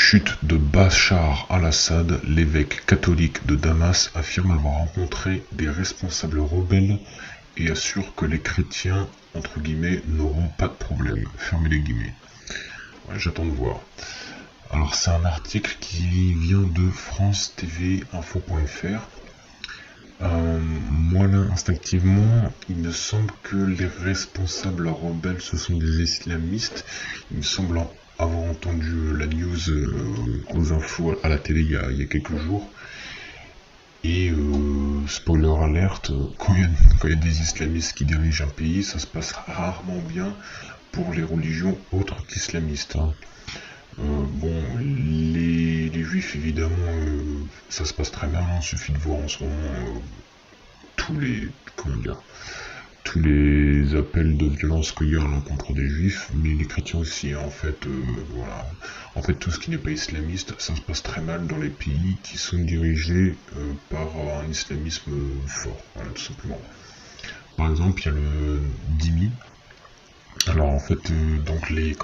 chute de Bachar al-Assad, l'évêque catholique de Damas affirme avoir rencontré des responsables rebelles et assure que les chrétiens, entre guillemets, n'auront pas de problème. Fermez les guillemets. Ouais, j'attends de voir. Alors c'est un article qui vient de France TV Info.fr. Moi là, instinctivement, il me semble que les responsables rebelles, ce sont des islamistes. Il me semble avoir entendu la news aux infos à la télé il y a quelques jours. Et spoiler alerte, quand il y a des islamistes qui dirigent un pays, ça se passe rarement bien pour les religions autres qu'islamistes. Bon, les juifs, évidemment, ça se passe très mal. Il suffit de voir en ce moment tous les appels de violence qu'il y a à l'encontre des juifs, mais les chrétiens aussi. En fait, voilà. En fait, tout ce qui n'est pas islamiste, ça se passe très mal dans les pays qui sont dirigés par un islamisme fort. Voilà, tout simplement. Par exemple, il y a le dhimmi. Alors, en fait, donc les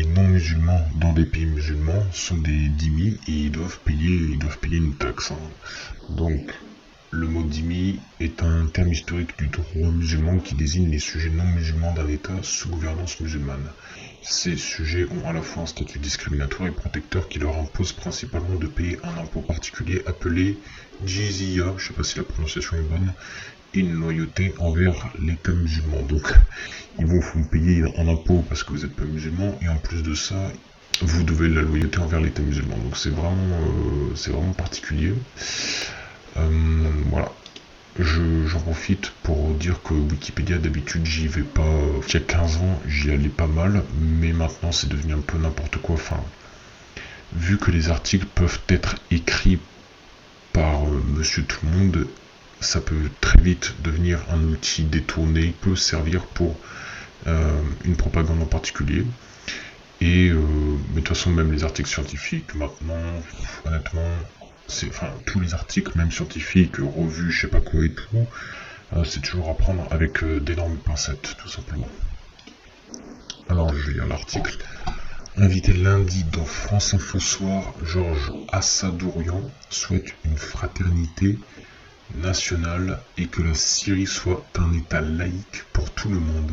non-musulmans dans des pays musulmans sont des dhimmis et ils doivent payer une taxe. Donc, le mot dhimmi est un terme historique du droit musulman qui désigne les sujets non musulmans d'un État sous gouvernance musulmane. Ces sujets ont à la fois un statut discriminatoire et protecteur qui leur impose principalement de payer un impôt particulier appelé jizya, je ne sais pas si la prononciation est bonne, et une loyauté envers l'État musulman. Donc, ils vont vous payer un impôt parce que vous n'êtes pas musulman, et en plus de ça, vous devez la loyauté envers l'État musulman. Donc c'est vraiment particulier. Voilà. J'en profite pour dire que Wikipédia, d'habitude, j'y vais pas. Il y a 15 ans, j'y allais pas mal, mais maintenant c'est devenu un peu n'importe quoi. Enfin, vu que les articles peuvent être écrits par Monsieur Tout le Monde, ça peut très vite devenir un outil détourné, il peut servir pour une propagande en particulier. Et mais de toute façon, même les articles scientifiques, maintenant, honnêtement, tous les articles, même scientifiques, revues, je sais pas quoi et tout, c'est toujours à prendre avec d'énormes pincettes, tout simplement. Alors, je vais lire l'article. Invité lundi dans France Info Soir, Georges Assadourian souhaite une fraternité nationale et que la Syrie soit un État laïque pour tout le monde.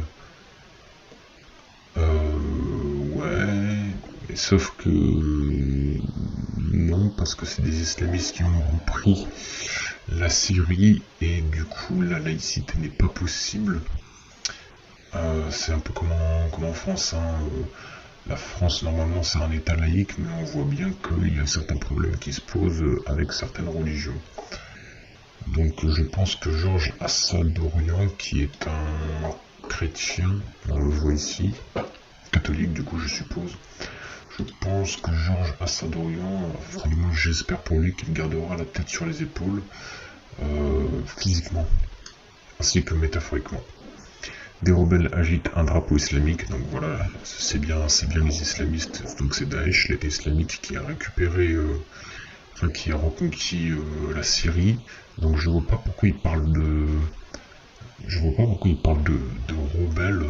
Ouais, mais sauf que non, parce que c'est des islamistes qui ont repris la Syrie et du coup la laïcité n'est pas possible. C'est un peu comme en France, hein. La France normalement c'est un État laïque, mais on voit bien qu'il y a certains problèmes qui se posent avec certaines religions. Donc je pense que Georges Assadourian, qui est un chrétien, on le voit ici, catholique du coup je suppose, je pense que Georges Assadourian, vraiment j'espère pour lui qu'il gardera la tête sur les épaules, physiquement, ainsi que métaphoriquement. Des rebelles agitent un drapeau islamique, donc voilà, c'est bien les islamistes, donc c'est Daesh, l'État islamique qui a récupéré, qui a reconquis la Syrie, donc je vois pas pourquoi il parle de rebelles.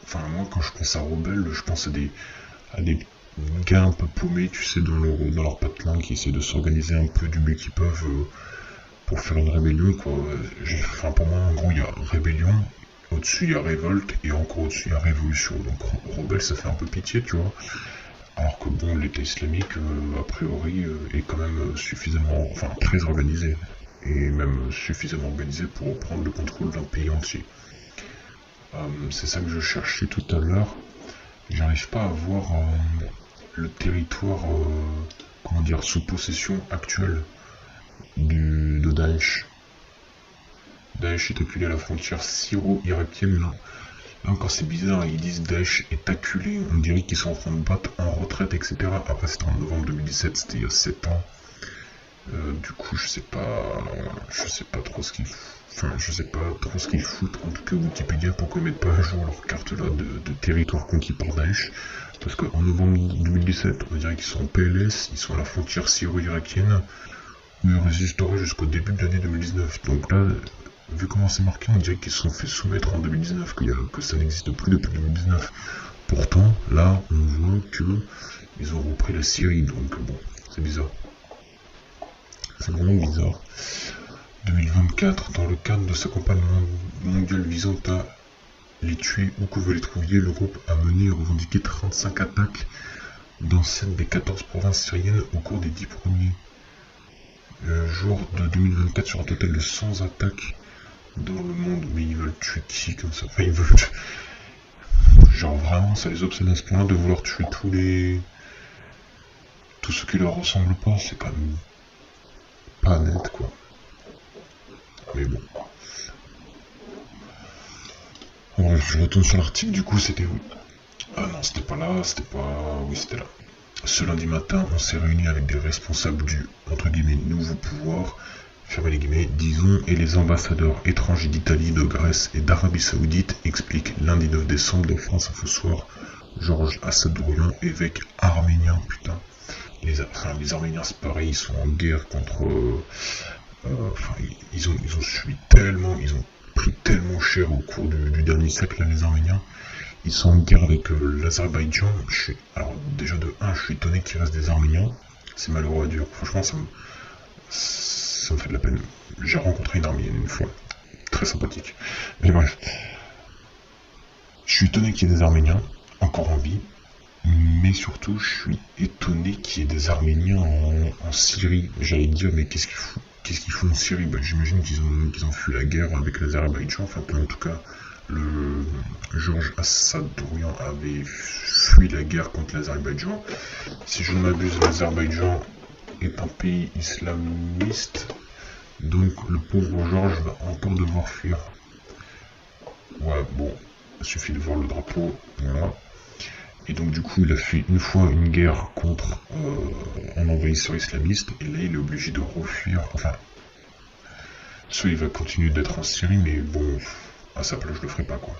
Enfin, moi, quand je pense à rebelles, je pense à des gars un peu paumés, tu sais, dans leur patelin, qui essaient de s'organiser un peu du mieux qu'ils peuvent pour faire une rébellion, quoi. Enfin, pour moi, en gros, il y a rébellion, au-dessus, il y a révolte, et encore au-dessus, il y a révolution. Donc, rebelle, ça fait un peu pitié, tu vois. Alors que, bon, l'État islamique, a priori, est quand même suffisamment, enfin, très organisé, et même suffisamment organisé pour prendre le contrôle d'un pays entier. C'est ça que je cherchais tout à l'heure. J'arrive pas à voir le territoire, sous possession actuelle de Daesh. Daesh est acculé à la frontière syro-irakienne. Là encore c'est bizarre, ils disent Daesh est acculé, on dirait qu'ils sont en train de battre en retraite, etc. Après c'était en novembre 2017, c'était il y a 7 ans. Du coup je sais pas trop ce qu'ils foutent, en tout cas Wikipédia, pourquoi ils mettent pas à jour leur carte là de territoire conquis par Daesh, parce qu'en novembre 2017 on dirait qu'ils sont en PLS, ils sont à la frontière syro-irakienne où ils résisteraient jusqu'au début de l'année 2019, donc là vu comment c'est marqué on dirait qu'ils se sont fait soumettre en 2019, que ça n'existe plus depuis 2019. Pourtant là on voit que ils ont repris la Syrie, donc bon, c'est bizarre. C'est vraiment bizarre. 2024, dans le cadre de sa campagne mondiale visant à les tuer où que vous les trouviez, le groupe a mené et revendiqué 35 attaques dans 7 des 14 provinces syriennes au cours des 10 premiers jours de 2024 sur un total de 100 attaques dans le monde. Mais ils veulent tuer qui comme ça? Enfin, ils veulent tuer... Genre vraiment, ça les obsède à ce point de vouloir tuer tous ceux qui leur ressemblent pas, c'est quand même pas net quoi. Mais bon. Bref, je retourne sur l'article, du coup c'était où? Ah non, c'était pas là, c'était pas... Oui, c'était là. Ce lundi matin, on s'est réunis avec des responsables du, entre guillemets, nouveau pouvoir, fermez les guillemets, disons, et les ambassadeurs étrangers d'Italie, de Grèce et d'Arabie Saoudite, explique lundi 9 décembre de France Info Soir, Georges Assadourian, évêque arménien, putain. Les Arméniens, c'est pareil, ils sont en guerre contre... ils ont subi tellement, ils ont pris tellement cher au cours du dernier siècle, là, les Arméniens. Ils sont en guerre avec l'Azerbaïdjan. Alors déjà de 1, je suis étonné qu'il reste des Arméniens. C'est malheureux à dire. Franchement, ça me fait de la peine. J'ai rencontré une Arménienne une fois. Très sympathique. Mais bref. Je suis étonné qu'il y ait des Arméniens encore en vie. Mais surtout, je suis étonné qu'il y ait des Arméniens en Syrie. J'allais dire, mais qu'est-ce qu'ils font en Syrie? J'imagine qu'ils ont fui la guerre avec l'Azerbaïdjan. Enfin, en tout cas... Le Georges Assadourian avait fui la guerre contre l'Azerbaïdjan. Si je ne m'abuse, l'Azerbaïdjan est un pays islamiste, donc le pauvre Georges va encore devoir fuir. Ouais, bon, il suffit de voir le drapeau, voilà. Et donc du coup, il a fui une fois une guerre contre un envahisseur islamiste, et là il est obligé de refuir, enfin, soit il va continuer d'être en Syrie, mais bon... À sa place, je le ferai pas quoi.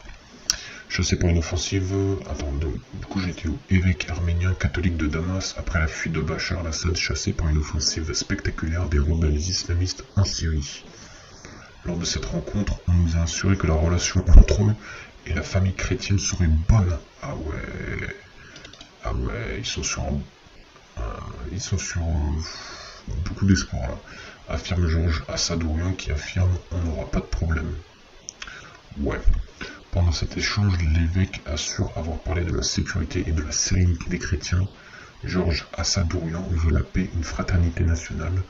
Chassé par une offensive. Attends, du coup j'étais où? Évêque arménien catholique de Damas après la fuite de Bachar al-Assad, chassé par une offensive spectaculaire des rebelles islamistes en Syrie. Lors de cette rencontre, on nous a assuré que la relation entre eux et la famille chrétienne serait bonne. Ah ouais, ils sont sur beaucoup d'espoir là. Affirme Georges Assadourian qui affirme on n'aura pas de problème. Ouais. Pendant cet échange, l'évêque assure avoir parlé de la sécurité et de la sérénité des chrétiens. Georges Assadourian veut la paix, une fraternité nationale,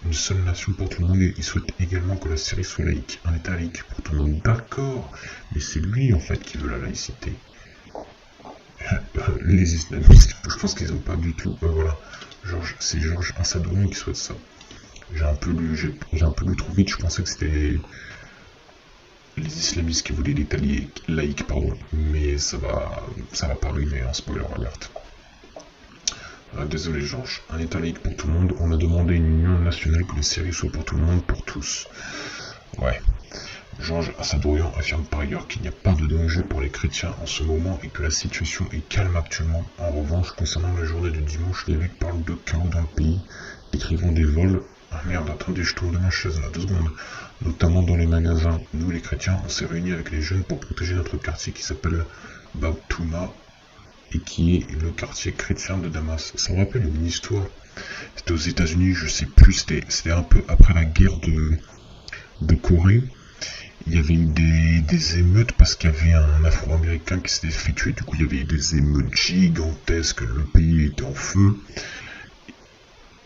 une seule nation pour tout le monde, et il souhaite également que la Syrie soit laïque, un état laïque pour tout le monde. D'accord, mais c'est lui en fait qui veut la laïcité. Les islamistes, je pense qu'ils n'ont pas du tout. Voilà, c'est Georges Assadourian qui souhaite ça. J'ai un peu lu trop vite, je pensais que c'était les islamistes qui voulaient l'État laïque, pardon, mais ça va pas arriver, en spoiler alert. Désolé Georges, un État laïque pour tout le monde, on a demandé une union nationale, que les Syrie soit pour tout le monde, pour tous. Ouais. Georges Assadourian affirme par ailleurs qu'il n'y a pas de danger pour les chrétiens en ce moment et que la situation est calme actuellement. En revanche, concernant la journée du dimanche, l'évêque parle de chaos dans le pays, décrivant des vols. Ah merde, attendez, je tourne de ma chaise là, 2 secondes. Notamment dans les magasins. Nous, les chrétiens, on s'est réunis avec les jeunes pour protéger notre quartier qui s'appelle Baoutouna et qui est le quartier chrétien de Damas. Ça me rappelle une histoire. C'était aux États-Unis, je sais plus, c'était un peu après la guerre de Corée. Il y avait eu des émeutes parce qu'il y avait un Afro-Américain qui s'était fait tuer. Du coup, il y avait des émeutes gigantesques. Le pays était en feu.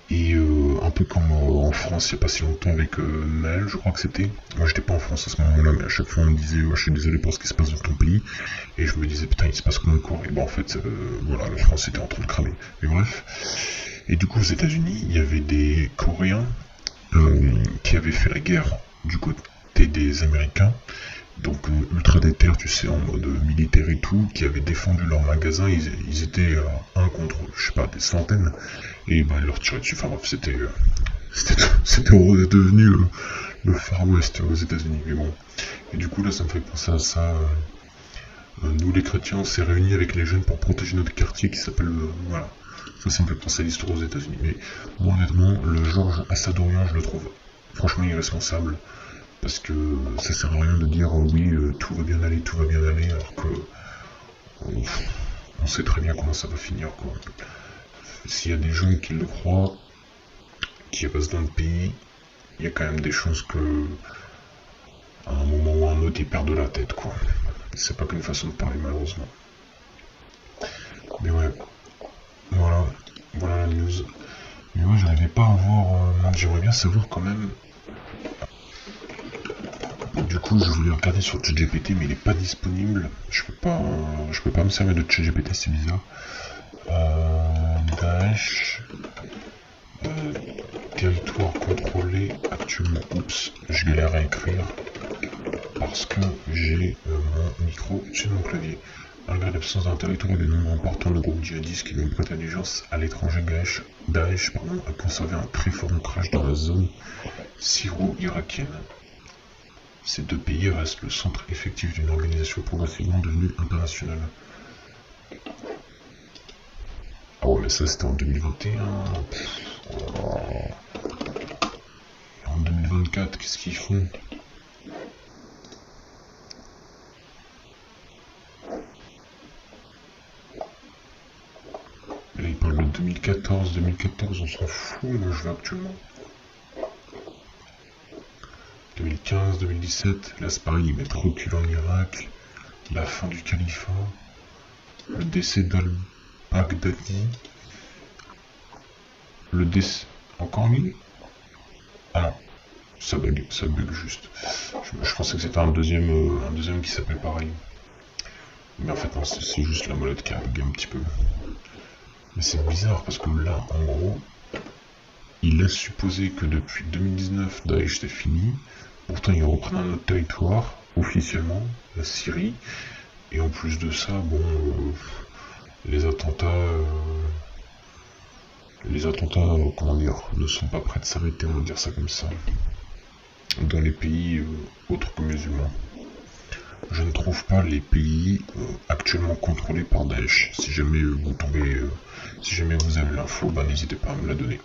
Et un peu comme en France il n'y a pas si longtemps avec Naël, je crois que c'était. Moi j'étais pas en France à ce moment-là, mais à chaque fois on me disait je suis désolé pour ce qui se passe dans ton pays. Et je me disais putain il se passe comme quoi. Et bon en fait voilà, la France était en train de cramer. Mais bref. Et du coup aux États-Unis il y avait des Coréens qui avaient fait la guerre du côté des Américains. Donc ultra déter, tu sais, en mode militaire et tout, qui avaient défendu leur magasin, ils étaient un contre, je sais pas, des centaines, et bah ils leur tiraient dessus, enfin bref, c'était devenu le Far West aux États-Unis, mais bon. Et du coup là ça me fait penser à ça, nous les chrétiens on s'est réunis avec les jeunes pour protéger notre quartier qui s'appelle, voilà, ça me fait penser à l'histoire aux États-Unis, mais moi honnêtement, le Georges Assadourian je le trouve franchement irresponsable. Parce que ça sert à rien de dire oui tout va bien aller, alors que on sait très bien comment ça va finir quoi. s'il y a des gens qui le croient, qui restent dans le pays, il y a quand même des chances que à un moment ou à un autre ils perdent la tête, quoi. C'est pas qu'une façon de parler, malheureusement. Mais ouais, voilà la news. Mais ouais, j'arrivais pas à voir. J'aimerais bien savoir quand même. Du coup, je voulais regarder sur ChatGPT, mais il est pas disponible. Je peux pas me servir de ChatGPT, c'est bizarre. Daesh. Territoire contrôlé actuellement. Oups, je galère à écrire parce que j'ai mon micro sur mon clavier. Malgré l'absence d'un territoire et le nombre important de groupes djihadistes qui n'ont prêté allégeance à l'étranger, Daesh a conservé un très fort ancrage dans la zone syro-irakienne. Ces deux pays restent le centre effectif d'une organisation progressivement devenue internationale. Ah ouais, mais ça c'était en 2021. En 2024, qu'est-ce qu'ils font? Là, ils parlent de 2014. 2014, on s'en fout, moi je vais actuellement. 2015, 2017, là c'est pareil, ils mettent recul en Irak, la fin du califat, le décès d'al-Baghdadi, le décès... Encore lui? Ah non, ça bug juste. Je pensais que c'était un deuxième qui s'appelait pareil. Mais en fait non, c'est juste la molette qui a bugué un petit peu. Mais c'est bizarre parce que là, en gros, il laisse supposer que depuis 2019, Daesh c'était fini. Pourtant, ils reprennent un autre territoire, officiellement, la Syrie. Et en plus de ça, bon, les attentats, comment dire, ne sont pas prêts de s'arrêter, on va dire ça comme ça, dans les pays autres que musulmans. Je ne trouve pas les pays actuellement contrôlés par Daesh. Si jamais vous tombez, si jamais vous avez l'info, bah, n'hésitez pas à me la donner.